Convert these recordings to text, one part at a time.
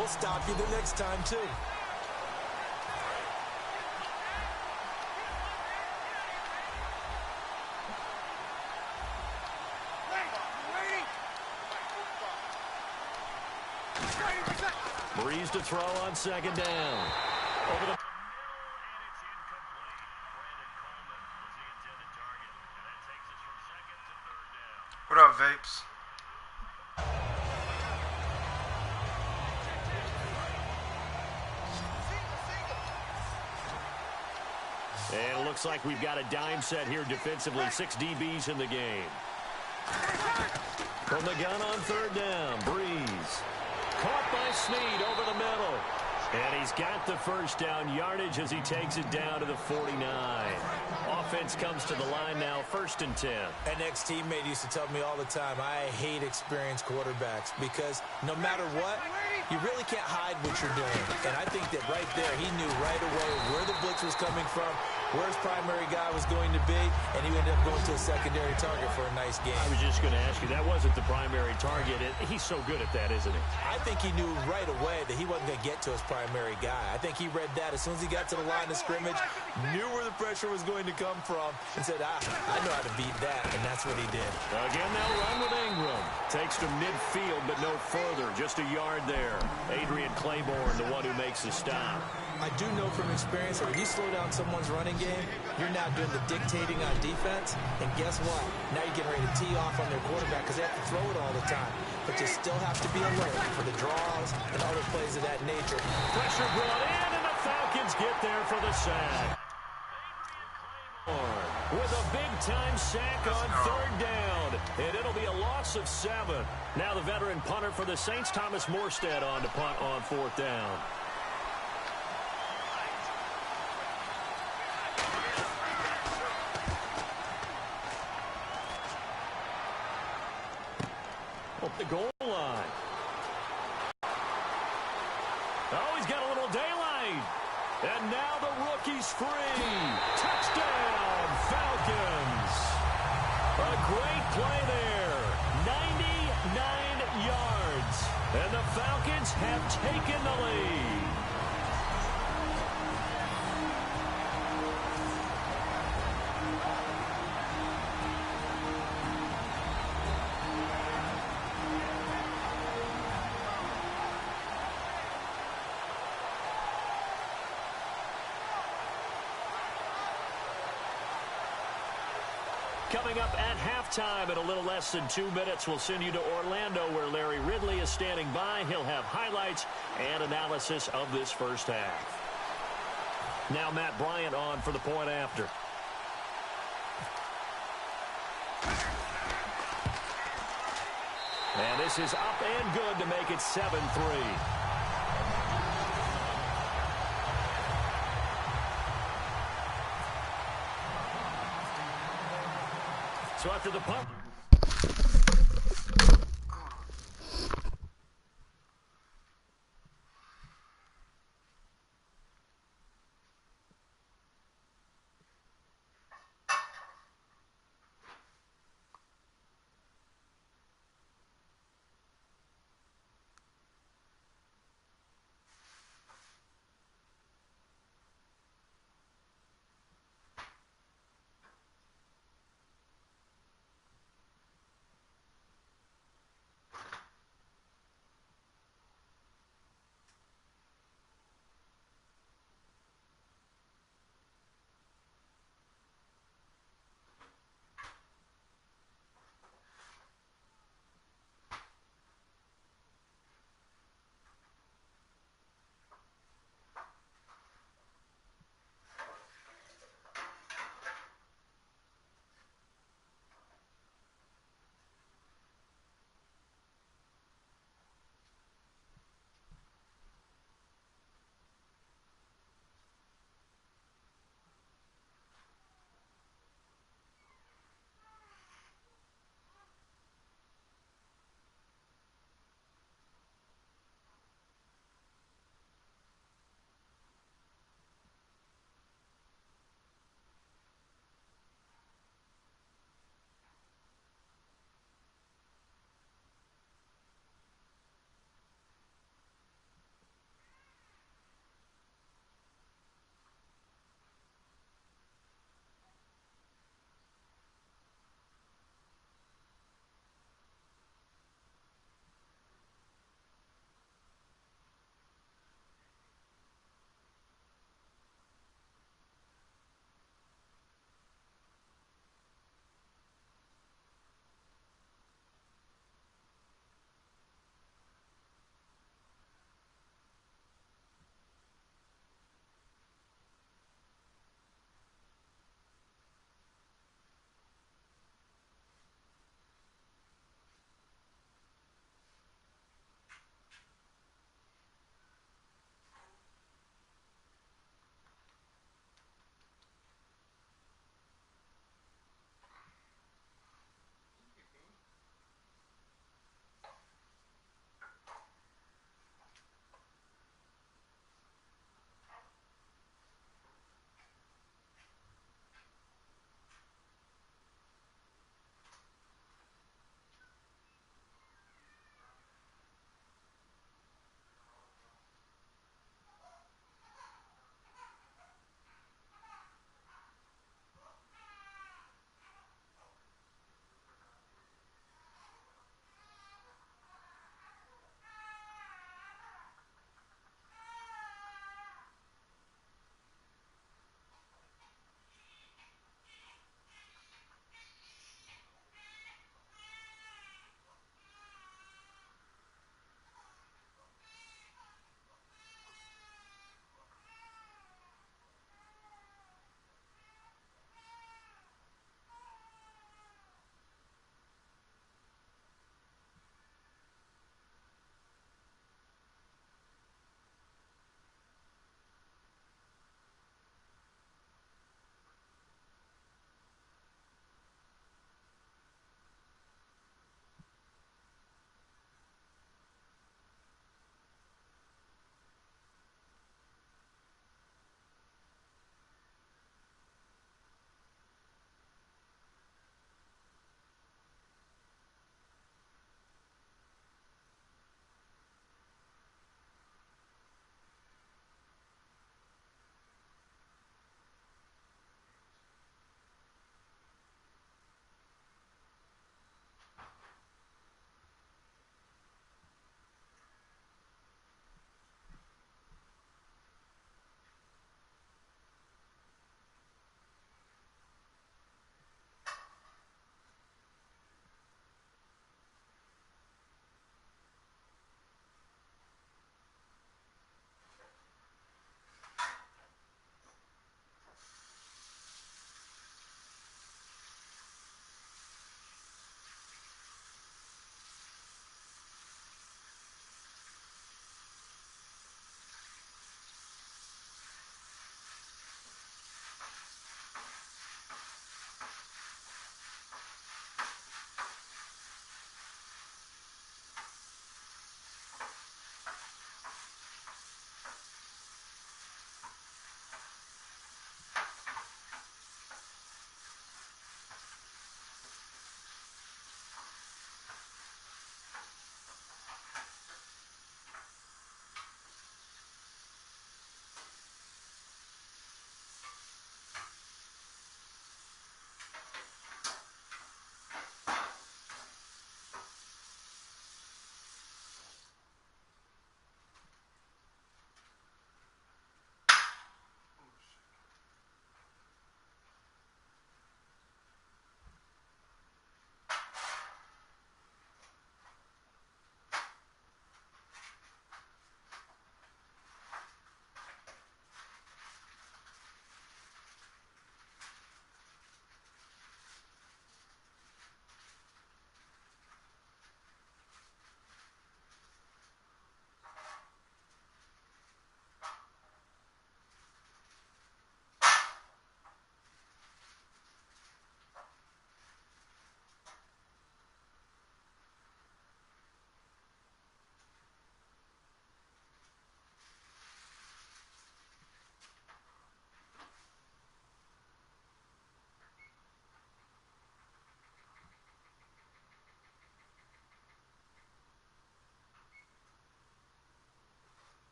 We'll stop you the next time, too. Breeze to throw on second down. Over the What up, Vapes? And it looks like we've got a dime set here defensively. 6 DBs in the game. From the gun on third down, Breeze. Caught by Snead over the middle. And he's got the first down yardage as he takes it down to the 49. Offense comes to the line now, 1st and 10. An ex-teammate used to tell me all the time, I hate experienced quarterbacks because no matter what, you really can't hide what you're doing. And I think that right there, he knew right away where the blitz was coming from, where his primary guy was going to be, and he ended up going to a secondary target for a nice game. I was just going to ask you, that wasn't the primary target. He's so good at that, isn't he? I think he knew right away that he wasn't going to get to his primary guy. I think he read that as soon as he got to the line of scrimmage, knew where the pressure was going to come from, and said, I know how to beat that, and that's what he did. Again, they'll run with Ingram. Takes to midfield, but no further. Just a yard there. Adrian Claiborne, the one who makes the stop. I do know from experience that when you slow down someone's running game, you're now doing the dictating on defense. And guess what? Now you're getting ready to tee off on their quarterback because they have to throw it all the time. But you still have to be alert for the draws and other plays of that nature. Pressure brought in, and the Falcons get there for the sack. With a big-time sack on third down. And it'll be a loss of 7. Now the veteran punter for the Saints, Thomas Morstead, on to punt on 4th down. Up the goal line. Oh, he's got a little daylight. And now the rookie's free. Touchdown, Falcons. A great play there. 99 yards. And the Falcons have taken the lead. Coming up at halftime in a little less than 2 minutes, we'll send you to Orlando where Larry Ridley is standing by. He'll have highlights and analysis of this first half. Now Matt Bryant on for the point after. And this is up and good to make it 7-3. So after the punt.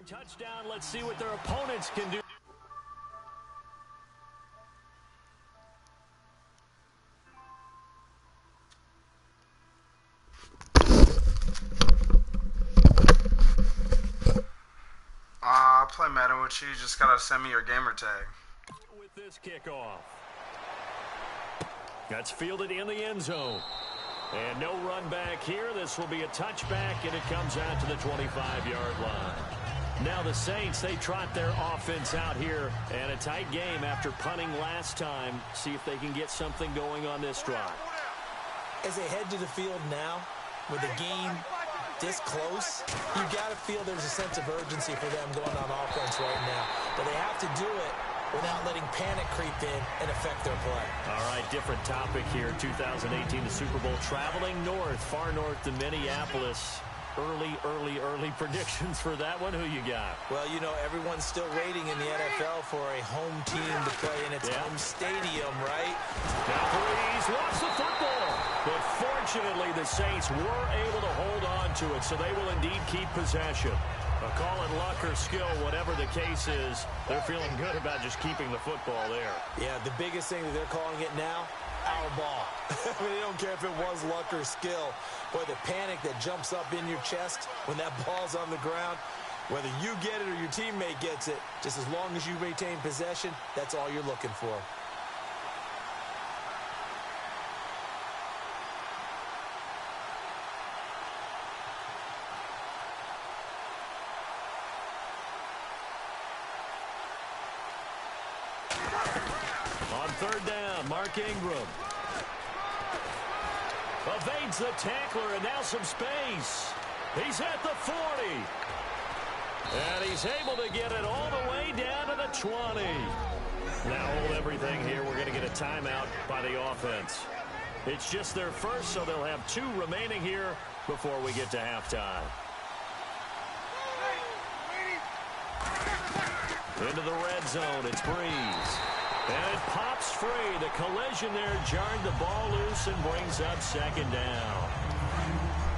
Touchdown. Let's see what their opponents can do. I'll play Madden with you. You just gotta send me your gamer tag. With this kickoff. That's fielded in the end zone. And no run back here. This will be a touchback, and it comes out to the 25-yard line. Now the Saints, they trot their offense out here, and a tight game after punting last time. See if they can get something going on this drive. As they head to the field now, with the game this close, you got to feel there's a sense of urgency for them going on offense right now. But they have to do it without letting panic creep in and affect their play. All right, different topic here. 2018, the Super Bowl, traveling north, far north to Minneapolis. Early predictions for that one. Who you got? Well, you know, everyone's still waiting in the NFL for a home team to play in its home stadium, right? Now Breeze lost the football. But fortunately, the Saints were able to hold on to it, so they will indeed keep possession. Call it luck or skill, whatever the case is, they're feeling good about just keeping the football there. Yeah, the biggest thing that they're calling it now, our ball. I mean, they don't care if it was luck or skill. Boy, the panic that jumps up in your chest when that ball's on the ground, whether you get it or your teammate gets it, just as long as you maintain possession, that's all you're looking for. Third down, Mark Ingram. Evades the tackler, and now some space. He's at the 40. And he's able to get it all the way down to the 20. Now hold everything here. We're going to get a timeout by the offense. It's just their first, so they'll have 2 remaining here before we get to halftime. Into the red zone, it's Breeze. And it pops free. The collision there jarred the ball loose and brings up second down.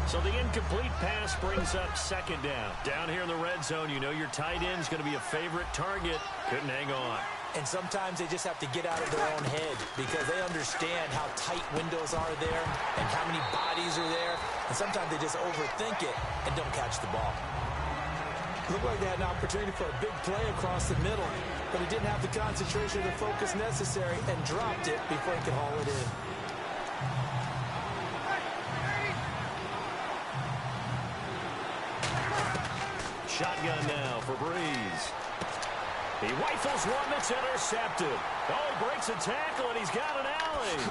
So the incomplete pass brings up second down. Down here in the red zone, you know your tight end's going to be a favorite target. Couldn't hang on. And sometimes they just have to get out of their own head because they understand how tight windows are there and how many bodies are there. And sometimes they just overthink it and don't catch the ball. Looked like they had an opportunity for a big play across the middle, but he didn't have the concentration or the focus necessary and dropped it before he could haul it in. Shotgun now for Breeze. He rifles one that's intercepted. Oh, he breaks a tackle, and he's got an alley.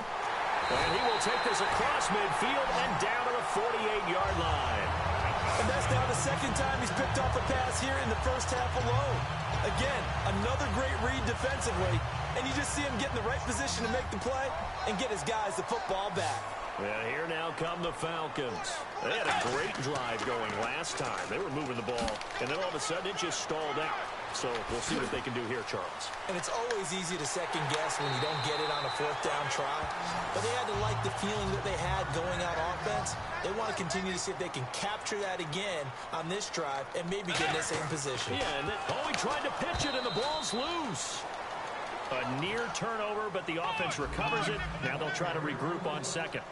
And he will take this across midfield and down to the 48-yard line. And that's now the second time he's picked off a pass here in the first half alone. Again, another great read defensively, and you just see him get in the right position to make the play and get his guys the football back. Yeah, here now come the Falcons. They had a great drive going last time. They were moving the ball, and then all of a sudden it just stalled out. So we'll see what they can do here, Charles. And it's always easy to second guess when you don't get it on a 4th down try. But they had to like the feeling that they had going out offense. They want to continue to see if they can capture that again on this drive and maybe get in the same position. Yeah, and then, he tried to pitch it, and the ball's loose. A near turnover, but the offense recovers it. Now they'll try to regroup on second.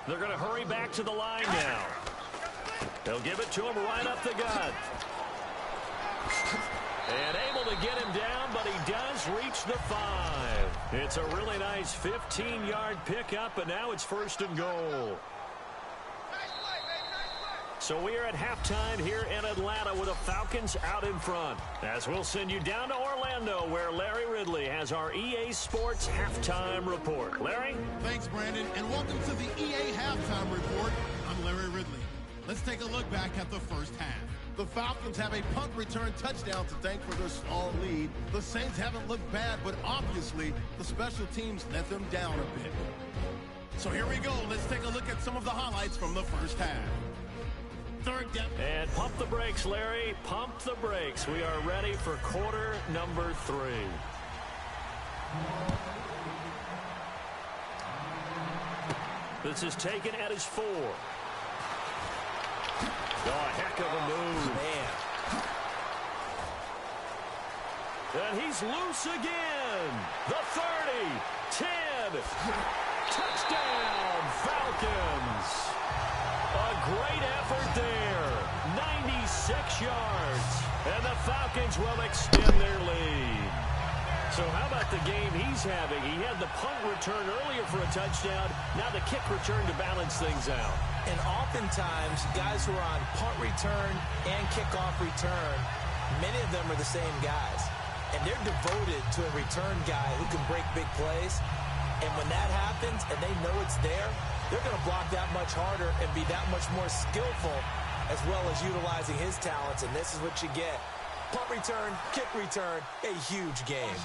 They're going to hurry back to the line now. They'll give it to him right up the gut. And able to get him down, but he does reach the 5. It's a really nice 15-yard pickup, and now it's 1st and goal. So we are at halftime here in Atlanta with the Falcons out in front. As we'll send you down to Orlando, where Larry Ridley has our EA Sports Halftime Report. Larry? Thanks, Brandon, and welcome to the EA Halftime Report. I'm Larry Ridley. Let's take a look back at the first half. The Falcons have a punt return touchdown to thank for their small lead. The Saints haven't looked bad, but obviously the special teams let them down a bit. So here we go. Let's take a look at some of the highlights from the first half. Third down. And pump the brakes, Larry. Pump the brakes. We are ready for quarter number 3. This is taken at his 4. Oh, a heck of a move. Man. And he's loose again. The 30, 10. Touchdown, Falcons. A great effort there. 96 yards. And the Falcons will extend their lead. So how about the game he's having? He had the punt return earlier for a touchdown. Now the kick return to balance things out. And oftentimes, guys who are on punt return and kickoff return, many of them are the same guys. And they're devoted to a return guy who can break big plays. And when that happens and they know it's there, they're going to block that much harder and be that much more skillful, as well as utilizing his talents. And this is what you get. Punt return, kick return, a huge game.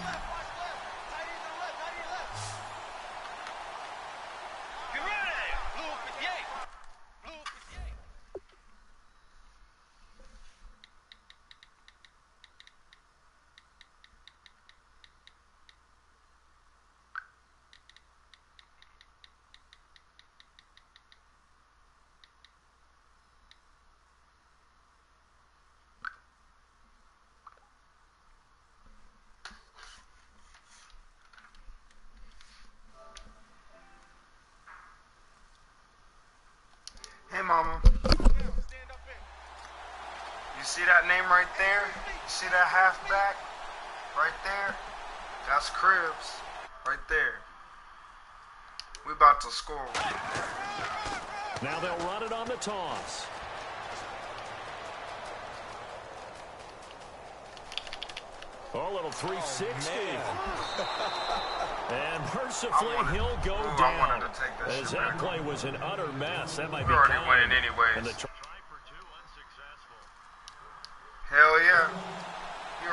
Hey, Mama. You see that name right there? You see that halfback right there? That's Cribs right there. We about to score. Now they'll run it on the toss. Oh, a little 360. And mercifully, he'll go down. As that play was an utter mess. That might be already winning anyways. Hell yeah. He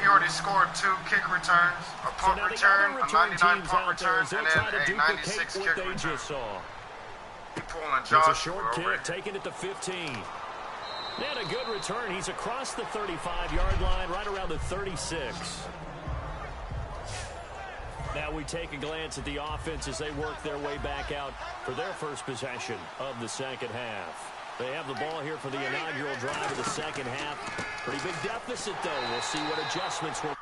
already scored 2 kick returns, a punt return, a 99 punt return, and then a 96 kick return. He pulling Josh. It's a short kick, taking it to 15. And a good return. He's across the 35-yard line, right around the 36. Now we take a glance at the offense as they work their way back out for their first possession of the second half. They have the ball here for the inaugural drive of the second half. Pretty big deficit, though. We'll see what adjustments will.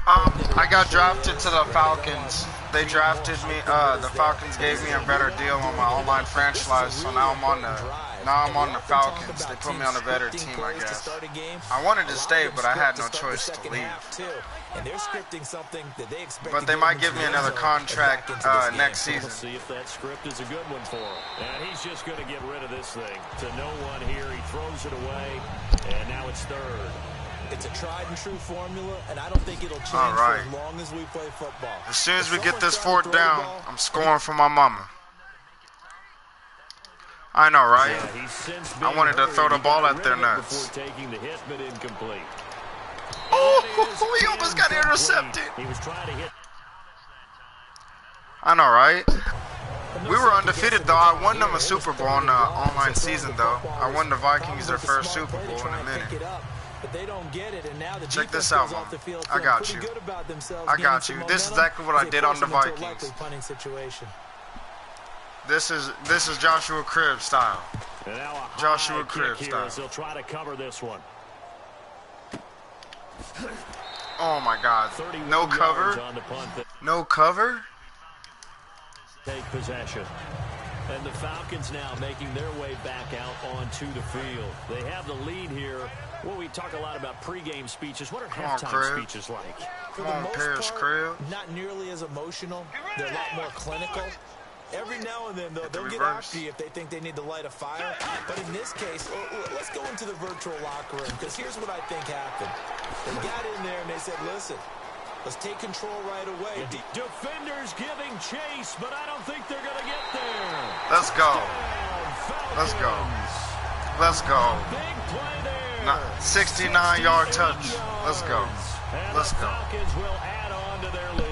I got drafted to the Falcons. They drafted me. The Falcons gave me a better deal on my online franchise, so now I'm on the Falcons. They put me on a better team, I guess. I wanted to stay, but I had no choice to leave. But they might give me another contract next season. Let's see if that script is a good one for him. And he's just going to get rid of this thing. To no one here. He throws it away, and now it's third. It's a tried and true formula, and I don't think it'll change for as long as we play football. As soon as we get this 4th down, I'm scoring for my mama. I know, right? Yeah, I wanted to throw the ball at their nuts. Taking the hit, but incomplete. Oh, he almost got intercepted. He was trying to hit. I know, right? We were undefeated, though. I won them a Super Bowl in the online season, though. I won the Vikings their first Super Bowl in a minute. But they don't get it, and now the Check this out, Mom. I got you. I got you. This is exactly what I did on the Vikings. This is Joshua Cribbs style. Joshua Cribbs style. They'll try to cover this one. Oh my God! No cover. No cover. Take possession. And the Falcons now making their way back out onto the field. They have the lead here. Well, we talk a lot about pregame speeches. What are halftime speeches like? For the most part, not nearly as emotional. They're a lot more clinical. Every now and then, they'll get after you if they think they need to light a fire. But in this case, let's go into the virtual locker room, because here's what I think happened. They got in there and they said, listen, let's take control right away. Defenders giving chase, but I don't think they're going to get there. Let's go. Let's go. Let's go. Big play there. 69-yard touch. Let's go. Let's go. Falcons will add on to their lead.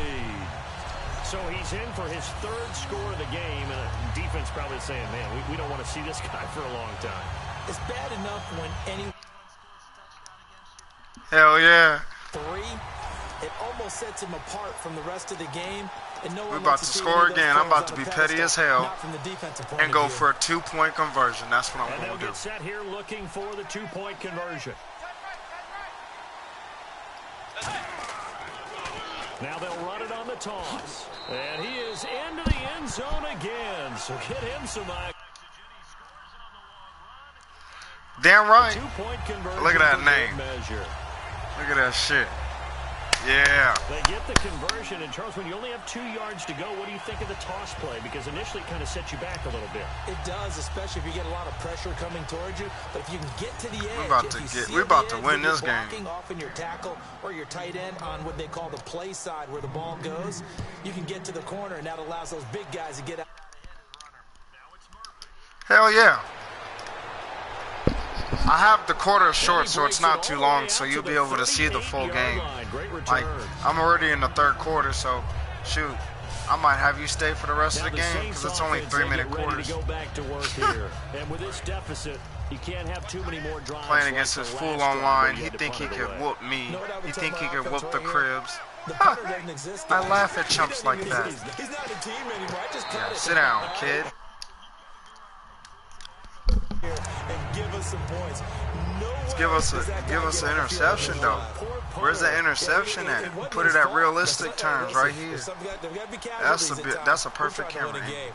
So he's in for his 3rd score of the game, and defense probably saying, man, we don't want to see this guy for a long time. It's bad enough when any... Hell yeah. 3, it almost sets him apart from the rest of the game. And no We're one about to score again. I'm about to be petty as hell and go for a 2-point conversion. That's what I'm going to do. Get set here looking for the 2-point conversion. Now they'll run it on the toss. And he is into the end zone again. So get him some damn right. 2-point conversion. Look at that name. Look at that shit. Yeah. They get the conversion. And Charles, when you only have 2 yards to go, what do you think of the toss play? Because initially it kind of sets you back a little bit. It does, especially if you get a lot of pressure coming towards you. But if you can get to the edge, we're about to win this game. Off in your tackle or your tight end on what they call the play side where the ball goes, you can get to the corner, and that allows those big guys to get out. Hell yeah. I have the quarter short, so it's not too long, so you'll be able to see the full game. Like, I'm already in the 3rd quarter, so shoot, I might have you stay for the rest of the game because it's only 3-minute quarters. And with this deficit, you can't have too many more drives. Playing against his fool online, he think he could whoop me. He think he could whoop the Cribs. I laugh at chumps like that. Yeah, sit down, kid. And give us some points. Give us an interception though. Where's the interception at? Put it at realistic terms right here. That's a perfect camera angle.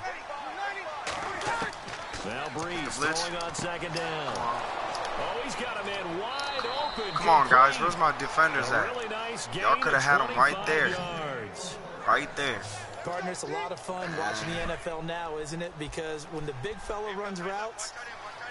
Now Breeze throwing on 2nd down. Oh, he's got a man wide open. Come on, guys. Where's my defenders at? Y'all could have had them right there. Right there. Partner, it's a lot of fun watching the NFL now, isn't it? Because when the big fella runs routes,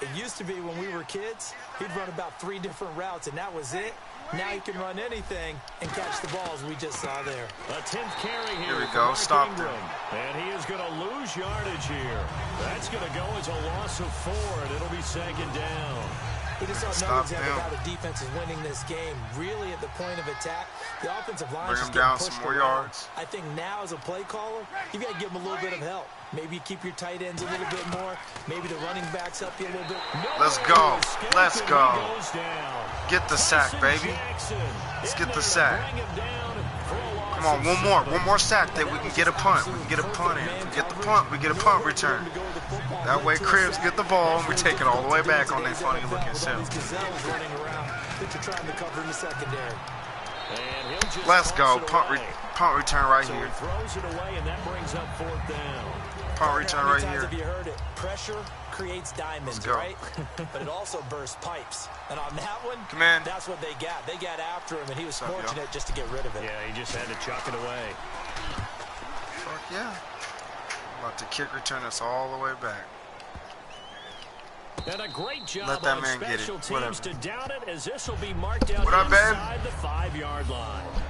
it used to be when we were kids, he'd run about 3 different routes, and that was it. Now he can run anything and catch the balls we just saw there. A 10th carry here. Here we go. Stop them. And he is going to lose yardage here. That's going to go as a loss of 4, and it'll be 2nd down. We just saw no example of how the defense is winning this game. Really, at the point of attack, the offensive line is getting pushed some more around. yards. I think now, as a play caller, you got to give them a little bit of help. Maybe keep your tight ends a little bit more. Maybe the running backs help you a little bit. Let's go. Let's go. Get the sack, baby. Let's get the sack. Come on, one more sack that we can get a punt. We can get a punt in. We get the punt, we get a punt return. That way Cribs get the ball and we take it all the way back on their funny looking self. Let's go. Punt return right here. Punt return right here. Pressure creates diamonds, right? But it also bursts pipes. And on that one, that's what they got. They got after him, and he was fortunate just to get rid of it. Yeah, he just had to chuck it away. Fuck yeah. I'm about to kick return us all the way back. And a great job Let that on man get special it. teams to down it, as this will be marked out inside the 5-yard line.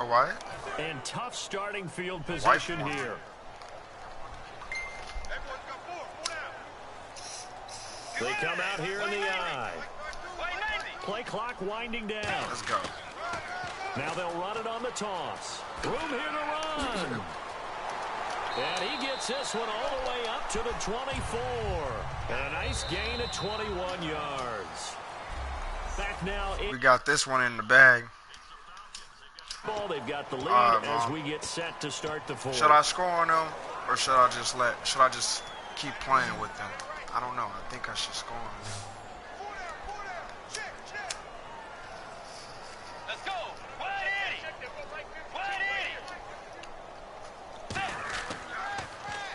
What? And tough starting field position here. They come out here in the eye. Play clock winding down. Let's go. Now they'll run it on the toss. Room here to run. And he gets this one all the way up to the 24. And a nice gain of 21 yards. Back now. We got this one in the bag. They've got the lead as we get set to start the 4th. Should I score on them, or should I just keep playing with them? I don't know. I think I should score on them. Let's go.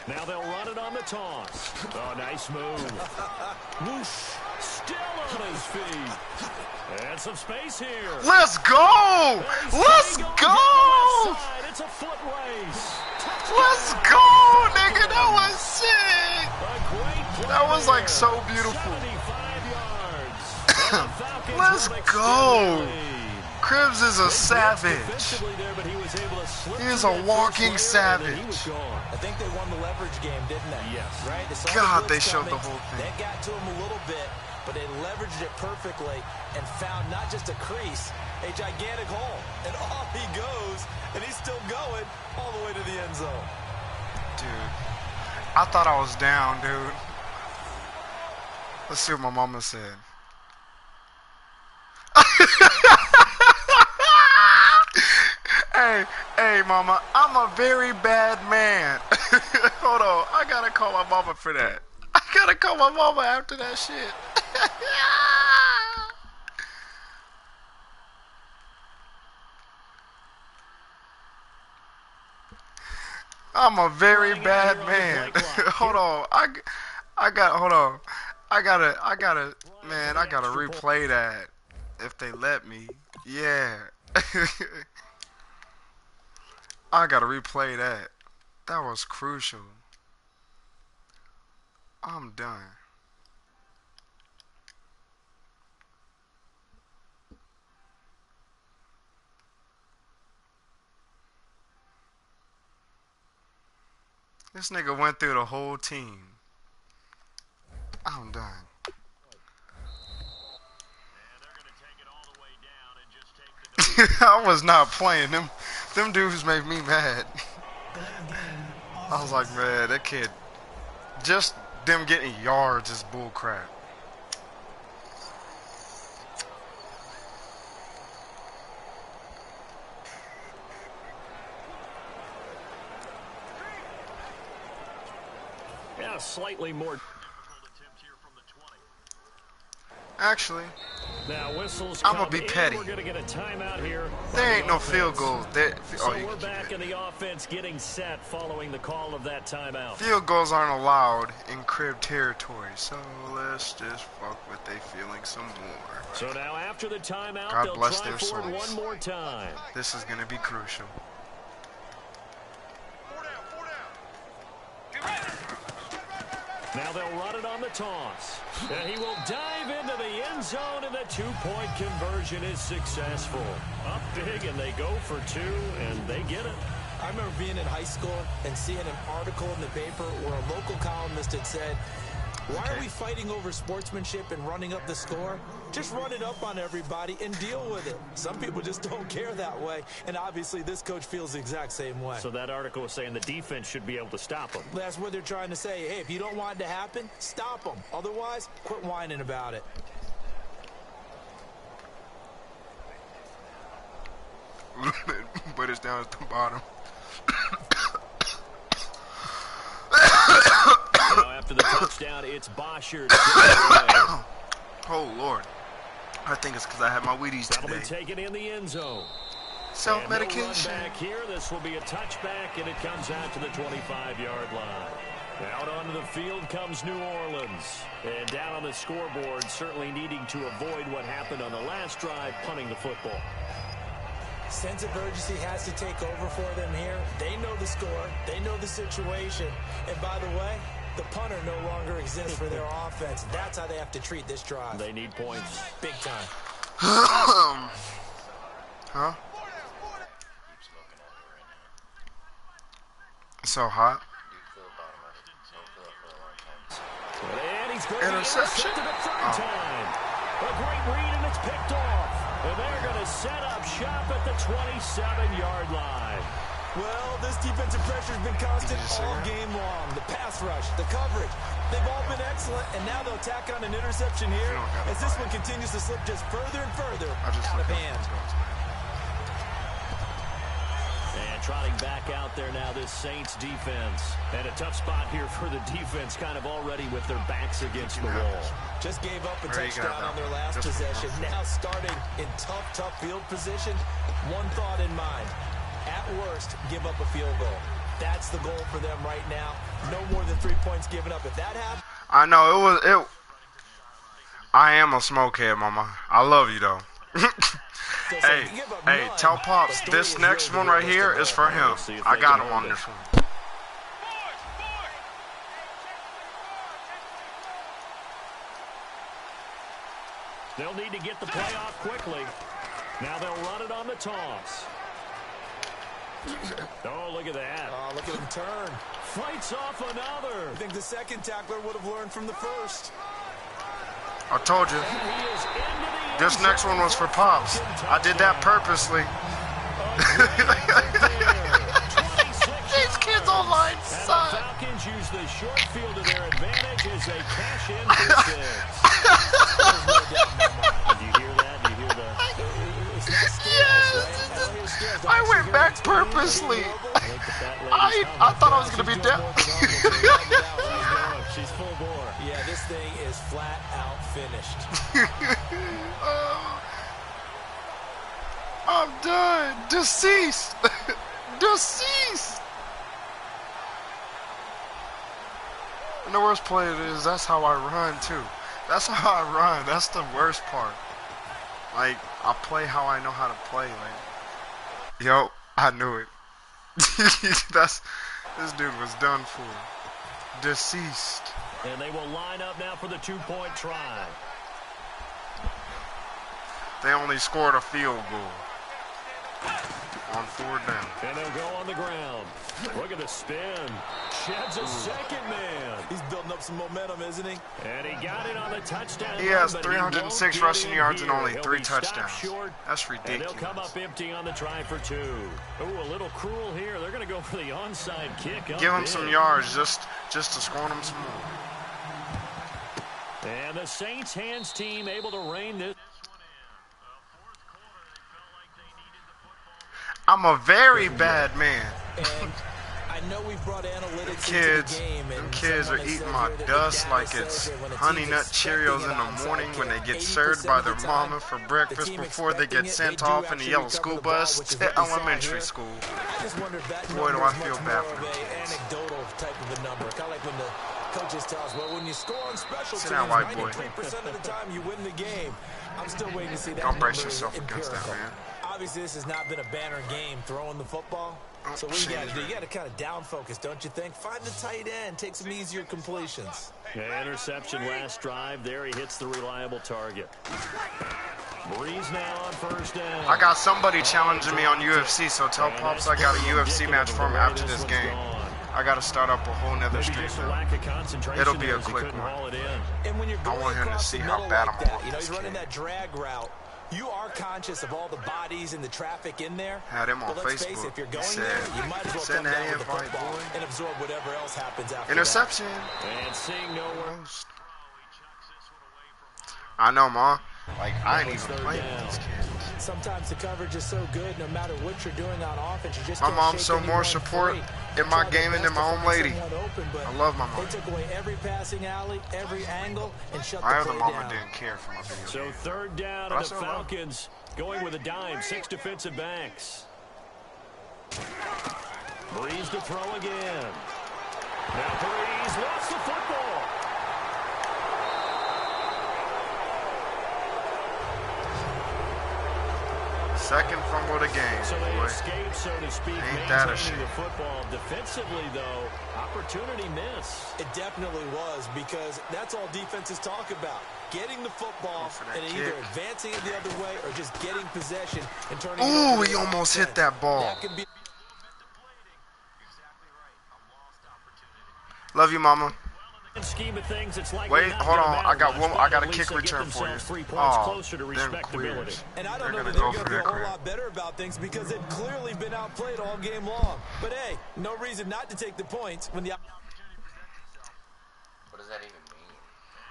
Now they'll run it on the toss. Oh, nice move. Whoosh. Still on his feet. And some space here. Let's go! Let's go! It's a foot race. Let's go, nigga. That was sick. That was like so beautiful. Let's go. Cribs is a savage. He is a walking savage. I think they won the leverage game, didn't they? Yes. Right? God, they showed the whole thing. They got to him a little bit, but they leveraged it perfectly and found not just a crease, a gigantic hole. And off he goes, and he's still going all the way to the end zone. Dude, I thought I was down, dude. Let's see what my mama said. Hey, mama, I'm a very bad man. Hold on, I gotta call my mama for that. I gotta call my mama after that shit. I'm a very bad man. Hold on, I gotta replay that if they let me. Yeah. I gotta replay that. That was crucial. I'm done. This nigga went through the whole team. I'm done. I was not playing them. Them dudes made me mad. I was like, man, that kid, just them getting yards is bull crap. Yeah, slightly more. Actually, now whistles I'm gonna be petty. We're gonna get a timeout here. There ain't no field goals. So we're back in the offense getting set following the call of that timeout. Field goals aren't allowed in crib territory, so let's just fuck with they feeling some more. So now after the timeout, God they'll bless try their for it souls. one more time. This is gonna be crucial. Now they'll run it on the toss. And he will dive into the end zone, and the two-point conversion is successful. Up big, and they go for two, and they get it. I remember being in high school and seeing an article in the paper where a local columnist had said, why are we fighting over sportsmanship and running up the score? Just run it up on everybody and deal with it. Some people just don't care that way, and obviously this coach feels the exact same way. So that article was saying the defense should be able to stop them. That's what they're trying to say. Hey, if you don't want it to happen, stop them. Otherwise, quit whining about it. But it's down at the bottom. Now after the touchdown, it's Bosher. Oh, Lord. I think it's because I had my Wheaties That'll today. be taken in the end zone. Self-medication. Back here, this will be a touchback, and it comes out to the 25-yard line. Out onto the field comes New Orleans. And down on the scoreboard, certainly needing to avoid what happened on the last drive, punting the football. Sense of urgency has to take over for them here. They know the score. They know the situation. And by the way, the punter no longer exists for their offense. That's how they have to treat this drive. They need points. Big time. Huh? It's so hot. And he's going to be Interception. intercepted a third time. A great read, and it's picked off. And they're going to set up shop at the 27-yard line. Well, this defensive pressure has been constant all game long. The pass rush, the coverage, they've all been excellent, and now they'll tack on an interception here as this one continues to slip just further and further out of hand. And trotting back out there now, this Saints defense. And a tough spot here for the defense, kind of already with their backs against the wall. Just gave up a touchdown on their last possession. Now starting in tough field position. One thought in mind. At worst, give up a field goal. That's the goal for them right now. No more than 3 points given up. If that happens... I know, I am a smokehead, mama. I love you, though. Hey, tell Pops, this next one right here is for him. I got him on this one. They'll need to get the play off quickly. Now they'll run it on the toss. Oh, look at that. Oh, look at him turn. Fights off another. I think the second tackler would have learned from the first. I told you. This next one was for Pops. I did that purposely. These kids online suck. The Falcons use the short field to their advantage as they cash in for 6. Did you hear that? Did you hear that? Yes. I went back purposely. I thought I was going to be dead. She's full bore. Yeah, this thing is flat out finished. I'm done. Deceased. Deceased. And the worst part is that's how I run too. That's how I run. That's the worst part. Like, I play how I know how to play. Like, yo, I knew it. This dude was done for. Deceased. And they will line up now for the 2-point try. They only scored a field goal on 4th down. And they'll go on the ground. Look at the spin. Sheds a second man. He's building up some momentum, isn't he? And he got it on the touchdown. He has run, 306 rushing yards and only 3 He'll touchdowns. Short, That's ridiculous. And they'll come up empty on the try for 2. Ooh, a little cruel here. They're going to go for the onside kick. Give him some yards just to score him some more. And the Saints hands team able to rein this. I'm a very bad man. And I know we've brought analytics Kids, into the game. them kids are eating my dust like it's Honey Nut Cheerios in the morning when they get served by their mama for breakfast before they get sent off in the yellow school bus to elementary school. Boy, do I feel bad for them kids. Anecdotal type of a number. Kind of like when the coaches tell us, well, when you score on special teams, down, white boy. 93% of the time you win the game. I'm still waiting to see that. Don't brace yourself against that, man. Obviously, this has not been a banner game throwing the football. So what you got to do? You got to kind of down focus, don't you think? Find the tight end, take some easier completions. Yeah, interception last drive. There he hits the reliable target. Breeze now on 1st down. I got somebody challenging me on UFC, so tell Pops I got a UFC match for him after this game. I got to start up a whole nother stream. It'll be a quick one. And when you're going I want him to see how middle bad like I'm that, on you know, this he's running kid. that drag route. You are conscious of all the bodies and the traffic in there. Had him on but let's face Facebook. it, if you're going He there, said, you might as well "Send come that down with the invite, football boy." and absorb whatever else happens after Interception. And seeing nowhere. I know, Ma. Like, I ain't even playing with these kids. Sometimes the coverage is so good, no matter what you're doing on offense, you just My can't mom's shake so anyone more support free. in my They tried gaming their than my best own to find lady. someone open, but I love my mom. They took away every passing alley, every angle, and shut My the other play mama down. didn't care for my video So game. 3rd down, But I and the still love Falcons going with a dime. 6 defensive backs. Breeze to throw again. Now Breeze lost the football. Second fumble of the game, So they boy. escape, so to speak, Ain't that a maintaining shame. the football. Defensively, though, opportunity miss. It definitely was, because that's all defenses talk about. Getting the football for that and kick. either advancing it the other way or just getting possession and turning it Ooh, over he to the almost offense. hit that ball. That could be Love you, mama. Scheme of things, it's like Wait, not hold gonna on. matter I got much, one. but I got a at least kick they get return for you. themselves 3 points Oh, closer to them respectability. queers. And I They're don't know gonna that go they're for going to their feel a whole career. lot better about things because they've clearly been outplayed all game long. But hey, no reason not to take the points when the... What does that even mean?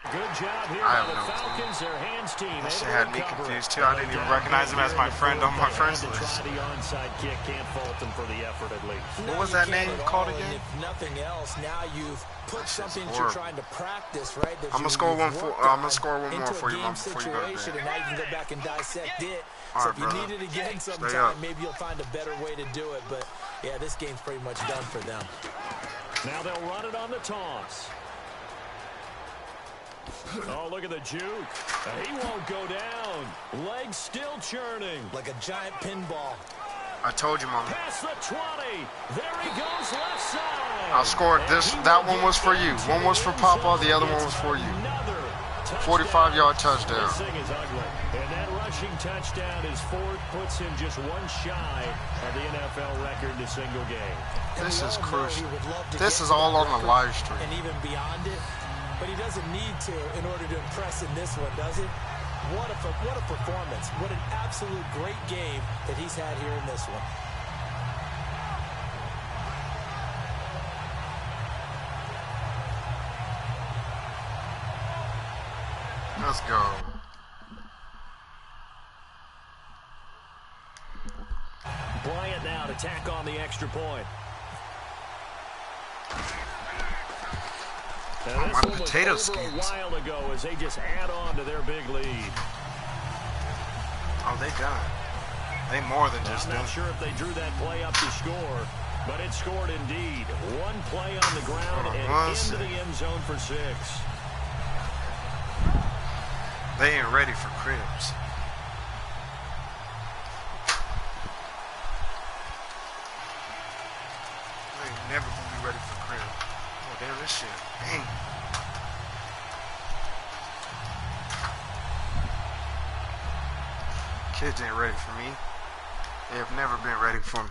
Good job here I by have the no clue. Falcons. Their hands team. That shit able to had me recover confused, it. too. I didn't even recognize him as my friend on my friends To list. try the onside kick, can't fault them for the effort at least. What was that name called again? If nothing else, now you've put That shit's something that you're horrible. trying to practice, right? That I'ma you've score one worked for- on I'ma score one more into for a you, game Mom, before you go to situation, bed. And now you can go back and dissect it. All So right, if you brother. need it again Stay sometime, up. maybe you'll find a better way to do it. But, yeah, this game's pretty much done for them. Now they'll run it on the toss. Oh, look at the juke. He won't go down. Legs still churning. Like a giant pinball. I told you, mama. Past the 20. There he goes left side. I scored this. That one was for you. One was for Papa. The other one was for you. 45-yard touchdown. This thing is ugly. And that rush rushing touchdown. His fourth puts him just one shy of the NFL record in a single game. This is crucial. This is all on the live stream. And even beyond it, but he doesn't need to in order to impress in this one, does it? What a performance. What an absolute great game that he's had here in this one. Let's go. Bryant now to tack on the extra point. Oh, my potato skins. A while ago as they just add on to their big lead. Oh, they done. They more than just done. I'm not sure if they drew that play up to score, but it scored indeed. One play on the ground and into the end zone for 6. They ain't ready for cribs. They ain't never gonna be ready for cribs. Oh, damn, this shit. Dang. Kids ain't ready for me. They have never been ready for me.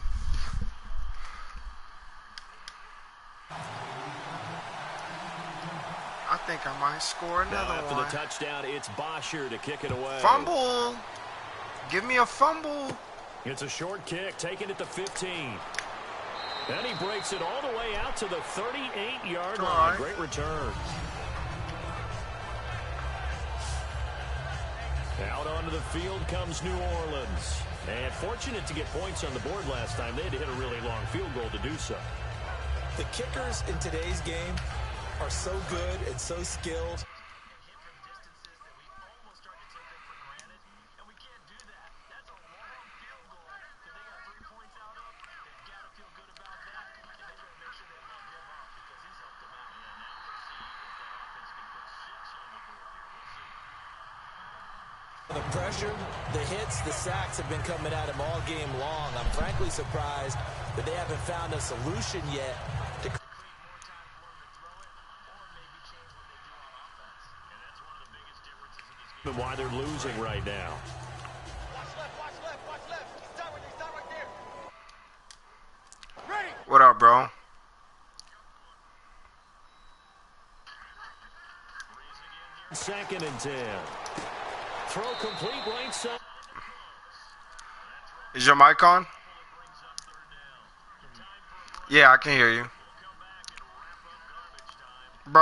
I think I might score another now after one. the touchdown, it's Bosher to kick it away. Fumble! Give me a fumble. It's a short kick, taking it to 15. And he breaks it all the way out to the 38-yard line. Right. Great return. Out onto the field comes New Orleans. And fortunate to get points on the board last time. They had to hit a really long field goal to do so. The kickers in today's game are so good and so skilled. The pressure, the hits, the sacks have been coming at him all game long. I'm frankly surprised that they haven't found a solution yet to and why they're losing right now. What up, bro? Second and 10. Throw complete right side. Is your mic on? Yeah, I can hear you. Bro,